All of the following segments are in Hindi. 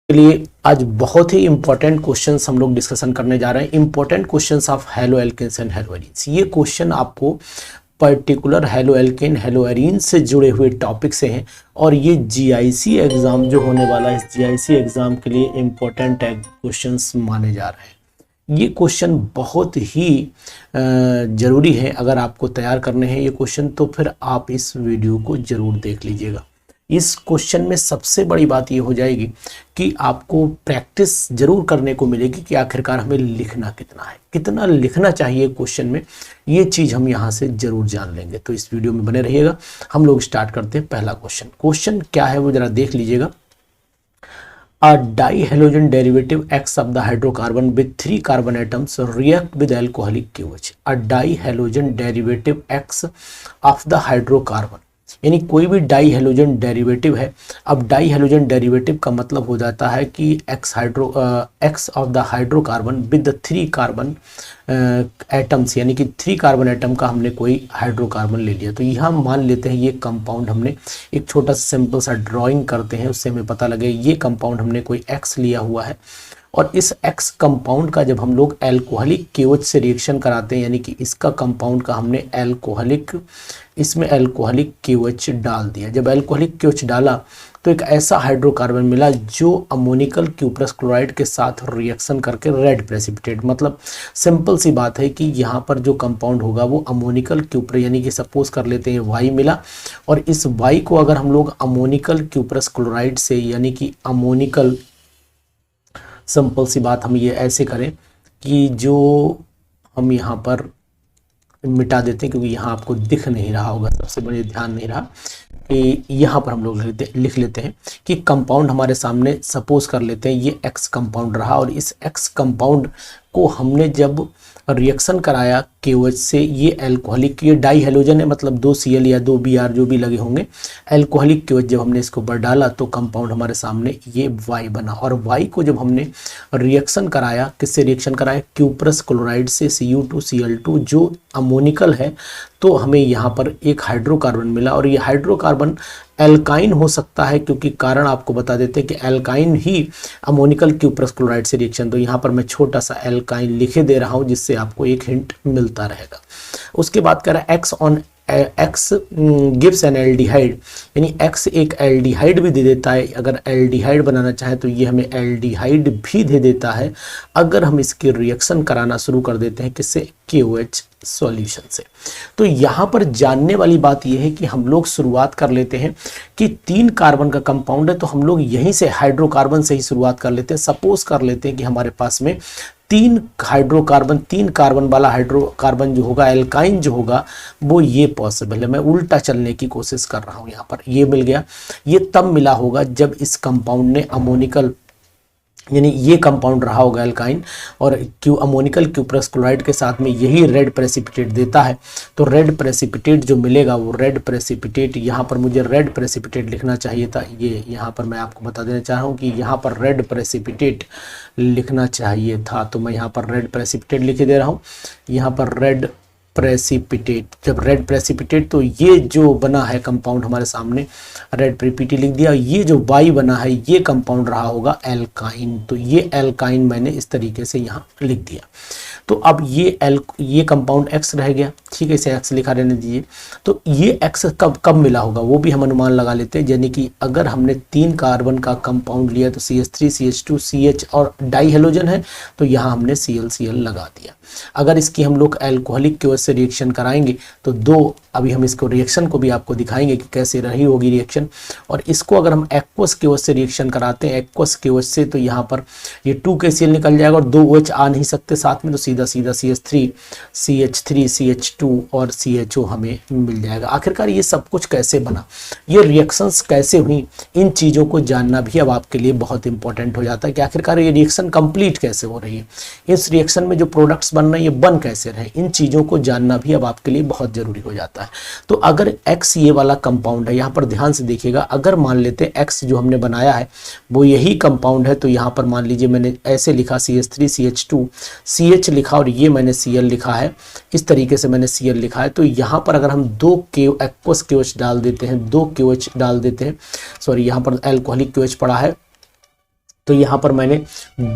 के लिए आज बहुत ही इंपॉर्टेंट क्वेश्चंस हम लोग डिस्कशन करने जा रहे हैं। Important questions of haloalkanes and haloarenes. ये क्वेश्चन आपको particular haloalkane haloarene से जुड़े हुए टॉपिक से हैं और ये जीआईसी एग्जाम जो होने वाला है, इस जीआईसी एग्जाम के लिए इंपॉर्टेंट क्वेश्चंस माने जा रहे हैं। ये क्वेश्चन बहुत ही ज़रूरी है। अगर आपको तैयार करने हैं ये क्वेश्चन तो फिर आप इस वीडियो को ज़रूर देख लीजिएगा। इस क्वेश्चन में सबसे बड़ी बात ये हो जाएगी कि आपको प्रैक्टिस जरूर करने को मिलेगी कि आखिरकार हमें लिखना कितना है, कितना लिखना चाहिए क्वेश्चन में। ये चीज़ हम यहाँ से जरूर जान लेंगे, तो इस वीडियो में बने रहिएगा। हम लोग स्टार्ट करते हैं पहला क्वेश्चन। क्वेश्चन क्या है वो जरा देख लीजिएगा। A dihalogen derivative X of the hydrocarbon with 3 carbon atoms react with alcoholic KOH. A dihalogen derivative X of the hydrocarbon, यानी कोई भी डाई हेलोजन डेरिवेटिव है। अब डाई हेलोजन डेरिवेटिव का मतलब हो जाता है कि x of the hydrocarbon with 3 carbon atoms, यानी कि 3 कार्बन एटम का हमने कोई हाइड्रोकार्बन ले लिया। तो यहाँ मान लेते हैं ये कंपाउंड, हमने एक छोटा सा सिंपल सा ड्राइंग करते हैं, उससे हमें पता लगे ये कंपाउंड हमने कोई एक्स लिया हुआ है। और इस एक्स कंपाउंड का जब हम लोग एल्कोहलिक केओएच से रिएक्शन कराते हैं, यानी कि इसका कंपाउंड का हमने इसमें एल्कोहलिक केओएच डाल दिया। जब एल्कोहलिक केओएच डाला तो एक ऐसा हाइड्रोकार्बन मिला जो अमोनिकल क्यूप्रस क्लोराइड के साथ रिएक्शन करके रेड प्रेसिपिटेट, मतलब सिंपल सी बात है कि यहाँ पर जो कंपाउंड होगा वो अमोनिकल क्यूप्रस, यानी कि सपोज कर लेते हैं वाई मिला, और इस वाई को अगर हम लोग अमोनिकल क्यूप्रस क्लोराइड से, यानी कि अमोनिकल, सिंपल सी बात हम ये ऐसे करें कि जो हम यहाँ पर मिटा देते हैं, क्योंकि यहाँ आपको दिख नहीं रहा होगा, सबसे बड़े ध्यान नहीं रहा कि यहाँ पर हम लोग लिख लेते हैं कि कंपाउंड हमारे सामने सपोज कर लेते हैं ये एक्स कंपाउंड रहा, और इस एक्स कंपाउंड को हमने जब रिएक्शन कराया केओएच से, ये एल्कोहलिक, ये डाई हेलोजन है, मतलब 2 Cl या 2 Br जो भी लगे होंगे, एल्कोहलिक केओएच जब हमने इसको ऊपर डाला तो कंपाउंड हमारे सामने ये वाई बना। और वाई को जब हमने रिएक्शन कराया, किससे रिएक्शन कराया, क्यूप्रस क्लोराइड से, Cu2Cl2 जो अमोनिकल है, तो हमें यहाँ पर एक हाइड्रोकार्बन मिला। और ये हाइड्रोकार्बन एल्काइन हो सकता है, क्योंकि कारण आपको बता देते हैं कि एल्काइन ही अमोनिकल क्यूप्रस क्लोराइड से रिएक्शन, तो यहाँ पर मैं छोटा सा एल्काइन लिखे दे रहा हूँ जिससे आपको एक हिंट मिलता रहेगा। उसके बाद कह रहा है एक्स गिव्स एन एल्डिहाइड, यानी एक्स एक एल्डिहाइड भी दे देता है। अगर एल्डिहाइड बनाना चाहे तो ये हमें एल्डिहाइड भी दे देता है अगर हम इसके रिएक्शन कराना शुरू कर देते हैं किससे, KOH सॉल्यूशन से। तो यहाँ पर जानने वाली बात यह है कि हम लोग शुरुआत कर लेते हैं कि 3 कार्बन का कंपाउंड है, तो हम लोग यहीं से हाइड्रोकार्बन से ही शुरुआत कर लेते हैं। सपोज कर लेते हैं कि हमारे पास में 3 कार्बन वाला हाइड्रोकार्बन जो होगा, एल्काइन जो होगा, वो ये पॉसिबल है। मैं उल्टा चलने की कोशिश कर रहा हूँ, यहाँ पर ये मिल गया। ये तब मिला होगा जब इस कंपाउंड ने अमोनिकल, यानी ये कंपाउंड रहा होगा एल्काइन, और अमोनिकल क्यूप्रस क्लोराइड के साथ में यही रेड प्रेसिपिटेट देता है। तो रेड प्रेसिपिटेट जो मिलेगा वो रेड प्रेसिपिटेट, यहाँ पर मुझे रेड प्रेसिपिटेट लिखना चाहिए था, ये यहाँ पर मैं आपको बता देना चाह रहा हूँ कि यहाँ पर रेड प्रेसिपिटेट लिखना चाहिए था, तो मैं यहाँ पर रेड प्रेसिपिटेट लिख दे रहा हूँ। यहाँ पर रेड प्रेसिपिटेट, जब रेड प्रेसिपिटेट, तो ये जो बना है कंपाउंड हमारे सामने, रेड प्रेसिपिटेट लिख दिया। ये जो वाई बना है ये कंपाउंड रहा होगा एल्काइन, तो ये एल्काइन मैंने इस तरीके से यहाँ लिख दिया। तो अब ये कंपाउंड एक्स रह गया, ठीक है, इसे एक्स लिखा रहने दीजिए। तो ये एक्स कब मिला होगा वो भी हम अनुमान लगा लेते हैं, यानी कि अगर हमने 3 कार्बन का कंपाउंड लिया तो CH3 CH2 CH और डाई हेलोजन है, तो यहाँ हमने ClCl लगा दिया। अगर इसकी हम लोग एल्कोहलिक केओएच से रिएक्शन कराएंगे तो 2, अभी हम इसको रिएक्शन को भी आपको दिखाएंगे कि कैसे रही होगी रिएक्शन। और इसको अगर हम एक्वस केओएच से रिएक्शन कराते हैं, एक्वस केओएच से, तो यहाँ पर ये 2 KCl निकल जाएगा और 2 OH आ नहीं सकते साथ में, तो सीधा CH3 CH3 CH2 और CHO हमें मिल जाएगा। आखिरकार ये सब कुछ कैसे बना, ये रिएक्शंस कैसे हुई, इन चीज़ों को जानना भी अब आपके लिए बहुत इंपॉर्टेंट हो जाता है कि आखिरकार ये रिएक्शन कंप्लीट कैसे हो रही है, इस रिएक्शन में जो प्रोडक्ट्स बन रहे हैं ये बन कैसे रहे, इन चीज़ों को जानना भी अब आपके लिए बहुत ज़रूरी हो जाता है। तो अगर एक्स ये वाला कंपाउंड है, यहाँ पर ध्यान से देखिएगा, अगर मान लेते हैं एक्स जो हमने बनाया है वो यही कंपाउंड है, तो यहाँ पर मान लीजिए मैंने ऐसे लिखा CH3 CH2 CH लिखा और ये मैंने Cl लिखा है, इस तरीके से मैंने Cl लिखा है। तो यहाँ पर अगर हम 2 एक्वस KOH डाल देते हैं, 2 KOH डाल देते हैं, सॉरी यहाँ पर एल्कोहलिक KOH पड़ा है, तो यहाँ पर मैंने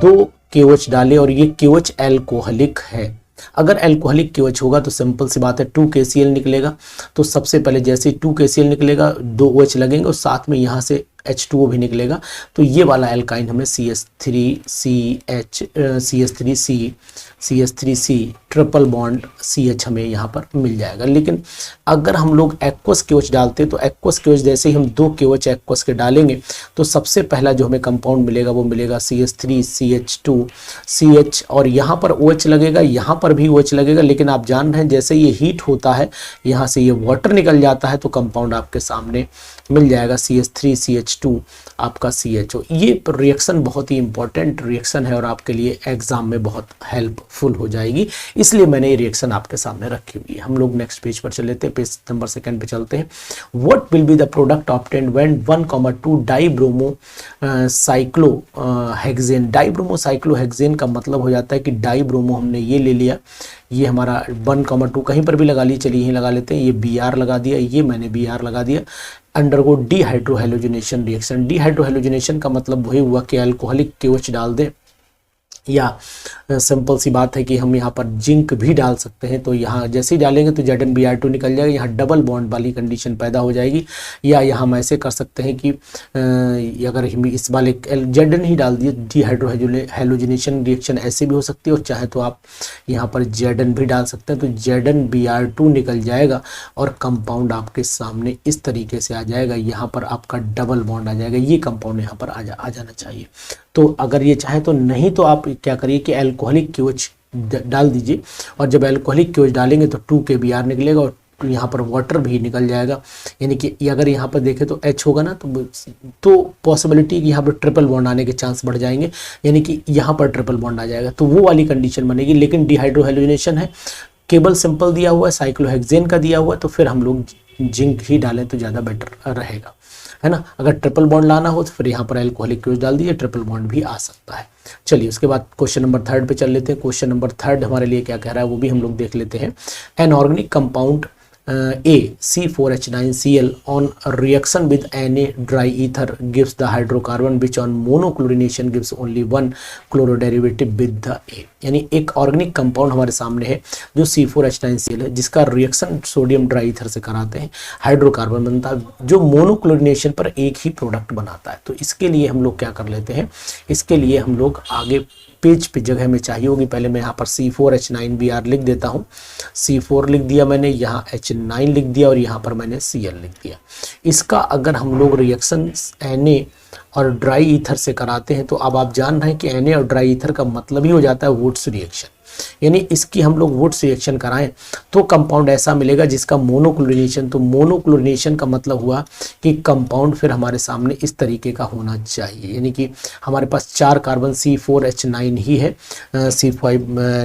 2 KOH डाले और ये KOH एल्कोहलिक है। अगर एल्कोहलिक KOH होगा तो सिंपल सी बात है 2 KCl निकलेगा। तो सबसे पहले जैसे ही 2 KCl निकलेगा 2 OH लगेंगे और साथ में यहाँ से H2O भी निकलेगा। तो ये वाला एल्काइन हमें CH3C ट्रिपल बॉन्ड CH हमें यहाँ पर मिल जाएगा। लेकिन अगर हम लोग एक्वस KOH डालते हैं तो एक्वस KOH जैसे ही हम 2 KOH एक्वस के डालेंगे तो सबसे पहला जो हमें कंपाउंड मिलेगा वो मिलेगा CH3CH2CH और यहाँ पर OH लगेगा, यहाँ पर भी OH लगेगा। लेकिन आप जान रहे हैं जैसे ये हीट होता है यहाँ से ये वाटर निकल जाता है तो कंपाउंड आपके सामने मिल जाएगा CH3CH2 आपका CHO। ये रिएक्शन बहुत ही इंपॉर्टेंट रिएक्शन है और आपके लिए एग्जाम में बहुत हेल्पफुल हो जाएगी, इसलिए मैंने ये रिएक्शन आपके सामने रखी हुई है। हम लोग नेक्स्ट पेज पर चल लेते हैं, पेज नंबर 2 पे चलते हैं। What will be the product obtained when 1,2 dibromo cyclohexane. Dibromo cyclohexane का मतलब हो जाता है कि डाइब्रोमो हमने ये ले लिया, ये हमारा 1,2 कहीं पर भी लगा ली, चलिए यहीं लगा लेते हैं, ये Br लगा दिया, ये मैंने Br लगा दिया। Undergo dehydrohalogenation reaction. डिहाइड्रोहेलोजिनेशन का मतलब वही हुआ कि अल्कोहलिक KOH डाल दें या सिंपल सी बात है कि हम यहाँ पर जिंक भी डाल सकते हैं। तो यहाँ जैसे ही डालेंगे तो ZnBr2 निकल जाएगा, यहाँ डबल बॉन्ड वाली कंडीशन पैदा हो जाएगी। या यहाँ हम ऐसे कर सकते हैं कि अगर हम इस वाले Zn ही डाल दिए, डिहाइड्रोहेलोजिनेशन रिएक्शन ऐसे भी हो सकती है और चाहे तो आप यहाँ पर Zn भी डाल सकते हैं। तो ZnBr2 निकल जाएगा और कंपाउंड आपके सामने इस तरीके से आ जाएगा, यहाँ पर आपका डबल बॉन्ड आ जाएगा, ये कंपाउंड यहाँ पर आ जाना चाहिए। तो अगर ये चाहे तो, नहीं तो आप क्या करिए कि अल्कोहलिक KOH डाल दीजिए और जब अल्कोहलिक KOH डालेंगे तो 2 KBr निकलेगा और यहाँ पर वाटर भी निकल जाएगा। यानी कि अगर यहाँ पर देखें तो H होगा ना तो पॉसिबिलिटी कि यहाँ पर ट्रिपल बॉन्ड आने के चांस बढ़ जाएंगे, यानी कि यहाँ पर ट्रिपल बॉन्ड आ जाएगा, तो वो वाली कंडीशन बनेगी। लेकिन डिहाइड्रोहेलोजिनेशन है, केवल सिंपल दिया हुआ है, साइक्लोहेक्सेन का दिया हुआ है, तो फिर हम लोग जिंक ही डालें तो ज़्यादा बेटर रहेगा, है ना। अगर ट्रिपल बॉन्ड लाना हो तो फिर यहाँ पर अल्कोहलिक KOH डाल दीजिए, ट्रिपल बॉन्ड भी आ सकता है। चलिए उसके बाद क्वेश्चन नंबर 3 पे चल लेते हैं। क्वेश्चन नंबर 3 हमारे लिए क्या कह रहा है वो भी हम लोग देख लेते हैं। An organic compound C4H9Cl on a reaction with Na dry ether gives the hydrocarbon which on monochlorination gives only one chloro-derivative with the A। यानी एक ऑर्गेनिक कंपाउंड हमारे सामने है जो C4H9Cl है, जिसका रिएक्शन सोडियम ड्राई ईथर से कराते हैं, हाइड्रोकार्बन बनता है जो मोनोक्लोरिनेशन पर एक ही प्रोडक्ट बनाता है। तो इसके लिए हम लोग क्या कर लेते हैं, इसके लिए हम लोग आगे पेज पे जगह में चाहिए होगी, पहले मैं यहाँ पर C4H9Br लिख देता हूँ। C4 लिख दिया मैंने, यहाँ H9 लिख दिया और यहाँ पर मैंने Cl लिख दिया। इसका अगर हम लोग रिएक्शन Na और ड्राई ईथर से कराते हैं तो अब आप जान रहे हैं कि Na और ड्राई ईथर का मतलब ही हो जाता है वुड्स रिएक्शन। यानी इसकी हम लोग वुड्स रिएक्शन कराएं तो कंपाउंड ऐसा मिलेगा जिसका मोनोक्लोरिनेशन, तो मोनोक्लोरिनेशन का मतलब हुआ कि कंपाउंड फिर हमारे सामने इस तरीके का होना चाहिए। यानी कि हमारे पास 4 कार्बन C4H9 ही है, C5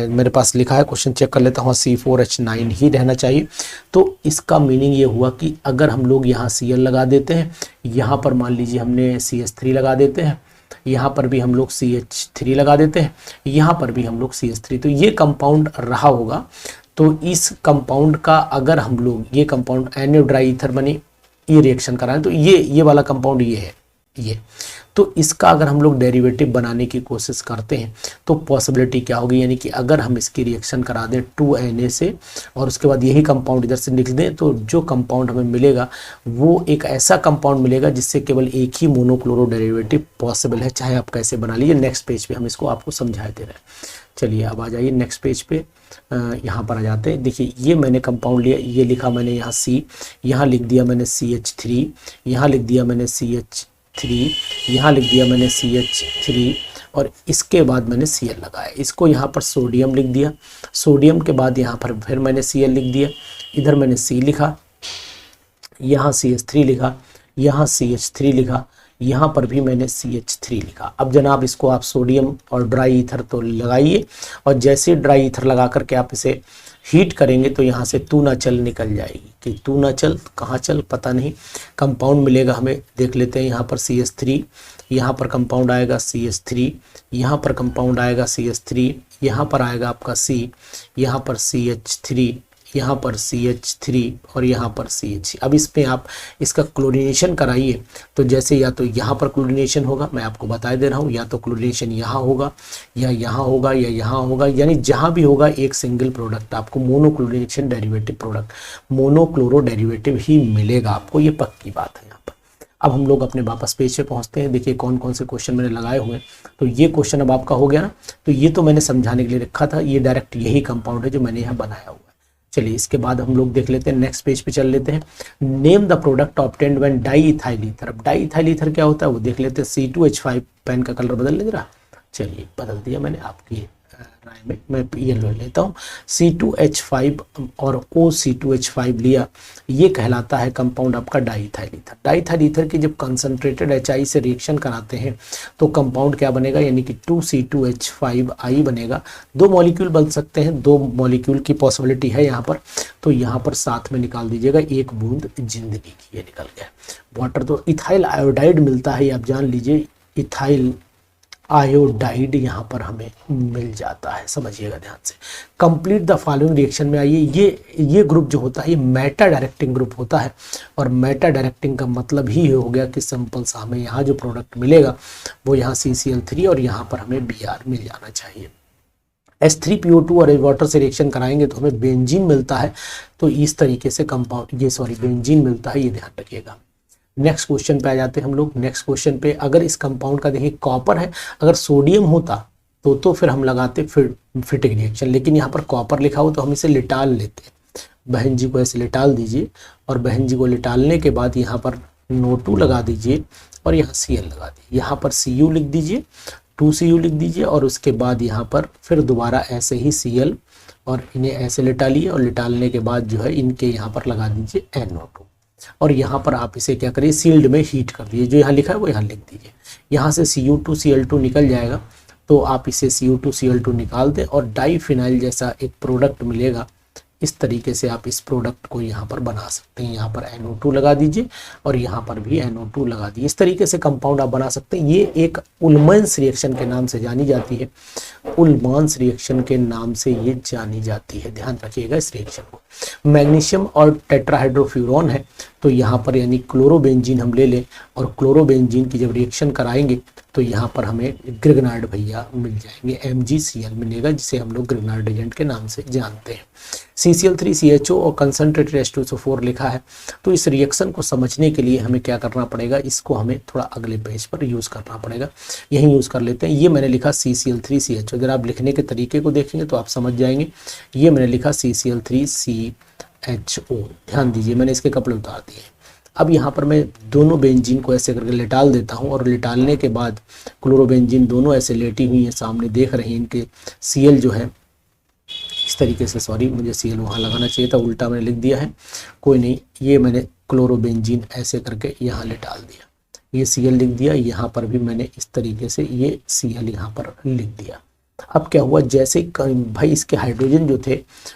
मेरे पास लिखा है, क्वेश्चन चेक कर लेता हूँ, C4H9 ही रहना चाहिए। तो इसका मीनिंग ये हुआ कि अगर हम लोग यहाँ Cl लगा देते हैं, यहाँ पर मान लीजिए हमने CH3 लगा देते हैं, यहाँ पर भी हम लोग CH3 लगा देते हैं, यहाँ पर भी हम लोग CH3, तो ये कंपाउंड रहा होगा। तो इस कंपाउंड का अगर हम लोग ये कंपाउंड Na ड्राई ईथर बने ये रिएक्शन कराएं तो ये वाला कंपाउंड ये है ये, तो इसका अगर हम लोग डेरिवेटिव बनाने की कोशिश करते हैं तो पॉसिबिलिटी क्या होगी, यानी कि अगर हम इसकी रिएक्शन करा दें 2Na से और उसके बाद यही कंपाउंड इधर से लिख दें तो जो कंपाउंड हमें मिलेगा वो एक ऐसा कंपाउंड मिलेगा जिससे केवल एक ही मोनोक्लोरो डेरिवेटिव पॉसिबल है, चाहे आप कैसे बना लीजिए। नेक्स्ट पेज पे हम इसको आपको समझा दे रहे हैं। चलिए अब आ जाइए नेक्स्ट पेज पे, यहाँ पर आ जाते हैं। देखिए ये मैंने कंपाउंड लिया, ये लिखा मैंने यहाँ C, यहाँ लिख दिया मैंने CH3, यहाँ लिख दिया मैंने CH3, यहाँ लिख दिया मैंने CH3 और इसके बाद मैंने Cl लगाया। इसको यहाँ पर सोडियम लिख दिया, सोडियम के बाद यहाँ पर फिर मैंने Cl लिख दिया, इधर मैंने C लिखा, यहाँ CH3 लिखा, यहाँ CH3 लिखा, यहाँ पर भी मैंने CH3 लिखा। अब जनाब इसको आप सोडियम और ड्राई ईथर तो लगाइए और जैसे ड्राई ईथर लगा करके आप इसे हीट करेंगे तो यहाँ से तू ना चल निकल जाएगी, कि तू ना चल कहाँ चल पता नहीं, कंपाउंड मिलेगा हमें, देख लेते हैं। यहाँ पर CH3, यहाँ पर कंपाउंड आएगा CH3, यहाँ पर कंपाउंड आएगा CH3, यहाँ पर आएगा आपका C, यहाँ पर CH3, यहाँ पर CH3 और यहाँ पर CH। अब इसमें आप इसका क्लोरीनेशन कराइए तो जैसे या तो यहाँ पर क्लोरीनेशन होगा, मैं आपको बता दे रहा हूँ, या तो क्लोरीनेशन यहाँ होगा या यहाँ होगा या यहाँ होगा, यानी जहाँ भी होगा एक सिंगल प्रोडक्ट आपको मोनोक्लोरीनेशन डेरिवेटिव प्रोडक्ट, मोनोक्लोरो डेरिवेटिव ही मिलेगा आपको, ये पक्की बात है यहाँ पर। अब हम लोग अपने वापस पेज पे पहुँचते हैं। देखिए कौन कौन से क्वेश्चन मैंने लगाए हुए हैं। तो ये क्वेश्चन अब आपका हो गया ना, तो ये तो मैंने समझाने के लिए रखा था, ये डायरेक्ट यही कंपाउंड है जो मैंने यहाँ बनाया हुआ है। चलिए इसके बाद हम लोग देख लेते हैं, नेक्स्ट पेज पे चल लेते हैं। Name the product obtained when diethyl ether. अब डाईइथाइल ईथर क्या होता है वो देख लेते हैं। C2H5 पेन का कलर बदल रहा, चलिए बदल दिया मैंने आपकी राय में, मैं येलो लेता हूँ। C2H5 और OC2H5 लिया, ये कहलाता है कंपाउंड आपका डाईइथाइल ईथर। डाईइथाइल ईथर की जब कंसंट्रेटेड HI से रिएक्शन कराते हैं तो कंपाउंड क्या बनेगा, यानी कि 2C2H5I बनेगा। दो मॉलिक्यूल बन सकते हैं, दो मॉलिक्यूल की पॉसिबिलिटी है यहाँ पर, तो यहाँ पर साथ में निकाल दीजिएगा एक बूंद जिंदगी की, ये निकल गया वाटर। तो इथाइल आयोडाइड मिलता है, आप जान लीजिए इथाइल आयोडाइड यहाँ पर हमें मिल जाता है, समझिएगा ध्यान से। कंप्लीट द फॉलोइंग रिएक्शन में आइए। ये ग्रुप जो होता है ये मेटा डायरेक्टिंग ग्रुप होता है, और मेटा डायरेक्टिंग का मतलब ही हो गया कि सिंपल सा हमें यहाँ जो प्रोडक्ट मिलेगा वो यहाँ CCl3 और यहाँ पर हमें Br मिल जाना चाहिए। H3PO2 और वाटर से रिएक्शन कराएंगे तो हमें बेंजीन मिलता है, तो इस तरीके से कंपाउंड बेंजीन मिलता है, ये ध्यान रखिएगा। नेक्स्ट क्वेश्चन पे आ जाते हैं हम लोग। नेक्स्ट क्वेश्चन पे अगर इस कंपाउंड का देखिए कॉपर है, अगर सोडियम होता तो फिर हम लगाते फिटिंग रिएक्शन, लेकिन यहाँ पर कॉपर लिखा हो तो हम इसे लिटाल लेते। बहन जी को ऐसे लिटाल दीजिए, और बहन जी को लिटालने के बाद यहाँ पर NO2 लगा दीजिए और यहाँ Cl लगा दीजिए, यहाँ पर Cu लिख दीजिए, 2Cu लिख दीजिए, और उसके बाद यहाँ पर फिर दोबारा ऐसे ही Cl, और इन्हें ऐसे लिटालिए, और लिटालने के बाद जो है इनके यहाँ पर लगा दीजिए NO2, और यहाँ पर आप इसे क्या करिए सील्ड में हीट कर दीजिए, जो यहाँ लिखा है वो यहाँ लिख दीजिए। यहाँ से Cu2Cl2 निकल जाएगा, तो आप इसे Cu2Cl2 निकाल दें और डाईफिनाइल जैसा एक प्रोडक्ट मिलेगा। इस तरीके से आप इस प्रोडक्ट को यहाँ पर बना सकते हैं। यहाँ पर NO2 लगा दीजिए और यहाँ पर भी NO2 लगा दीजिए। इस तरीके से कंपाउंड आप बना सकते हैं। ये एक उल्मांस रिएक्शन के नाम से जानी जाती है, उल्मांस रिएक्शन के नाम से ये जानी जाती है, ध्यान रखिएगा इस रिएक्शन को। मैग्नीशियम और टेट्राहाइड्रोफ्यूरॉन है, तो यहाँ पर यानी क्लोरोबेंजीन हम ले लें, और क्लोरोबेंजीन की जब रिएक्शन कराएंगे तो यहाँ पर हमें ग्रिग्नार्ड भैया मिल जाएंगे, MgCl मिलेगा, जिसे हम लोग ग्रिग्नार्ड एजेंट के नाम से जानते हैं। CCl3CHO और कंसंट्रेटेड H2SO4 लिखा है। तो इस रिएक्शन को समझने के लिए हमें क्या करना पड़ेगा, इसको हमें थोड़ा अगले पेज पर यूज़ करना पड़ेगा, यहीं यूज़ कर लेते हैं। ये मैंने लिखा CCl3CHO, अगर आप लिखने के तरीके को देखेंगे तो आप समझ जाएंगे। ये मैंने लिखा CCl3CHO, ध्यान दीजिए मैंने इसके कपड़े उतार दिए। अब यहाँ पर मैं दोनों बेंजीन को ऐसे करके लिटाल देता हूँ, और लिटालने के बाद क्लोरोबेंजीन दोनों ऐसे लेटी हुई हैं, सामने देख रहे हैं। इनके Cl जो है इस तरीके से, सॉरी मुझे Cl वहाँ लगाना चाहिए था, उल्टा मैंने लिख दिया है, कोई नहीं। ये मैंने क्लोरोबेंजीन ऐसे करके यहाँ लिटाल दिया, ये Cl लिख दिया, यहाँ पर भी मैंने इस तरीके से ये Cl यहाँ पर लिख दिया। अब क्या हुआ, जैसे भाई इसके हाइड्रोजन जो थे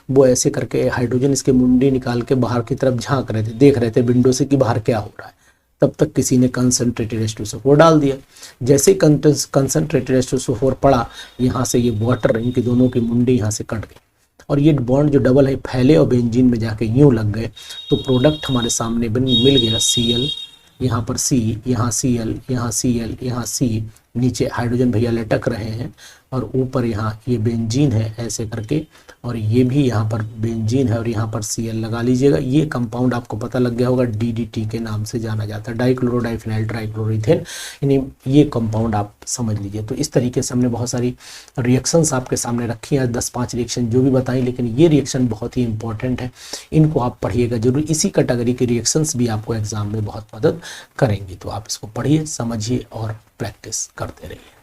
वो ऐसे करके हाइड्रोजन इसके मुंडी निकाल के बाहर की तरफ झांक रहे थे, देख रहे थे विंडो से कि बाहर क्या हो रहा है। तब तक किसी ने कंसंट्रेटेड H2SO4 डाल दिया। जैसे ही कंसंट्रेटेड H2SO4 पड़ा, यहाँ से ये वाटर इनके दोनों की मुंडी यहाँ से कट गई, और ये बॉन्ड जो डबल है फैले और बेंजीन में जाके यूँ लग गए, तो प्रोडक्ट हमारे सामने मिल गया Cl, यहाँ पर C, यहाँ Cl, यहाँ Cl, यहाँ C, नीचे हाइड्रोजन भैया लटक रहे हैं, और ऊपर यहाँ ये बेंजीन है ऐसे करके, और ये भी यहाँ पर बेंजीन है, और यहाँ पर Cl लगा लीजिएगा। ये कंपाउंड आपको पता लग गया होगा, DDT के नाम से जाना जाता है, डाइक्लोरो डाइफिनाइल ट्राइक्लोरोइथेन, यानी ये कंपाउंड आप समझ लीजिए। तो इस तरीके से हमने बहुत सारी रिएक्शंस आपके सामने रखी हैं, 10-5 रिएक्शन जो भी बताई, लेकिन ये रिएक्शन बहुत ही इंपॉर्टेंट है, इनको आप पढ़िएगा जरूर। इसी कैटेगरी के रिएक्शंस भी आपको एग्जाम में बहुत मदद करेंगी, तो आप इसको पढ़िए, समझिए और प्रैक्टिस करते रहिए।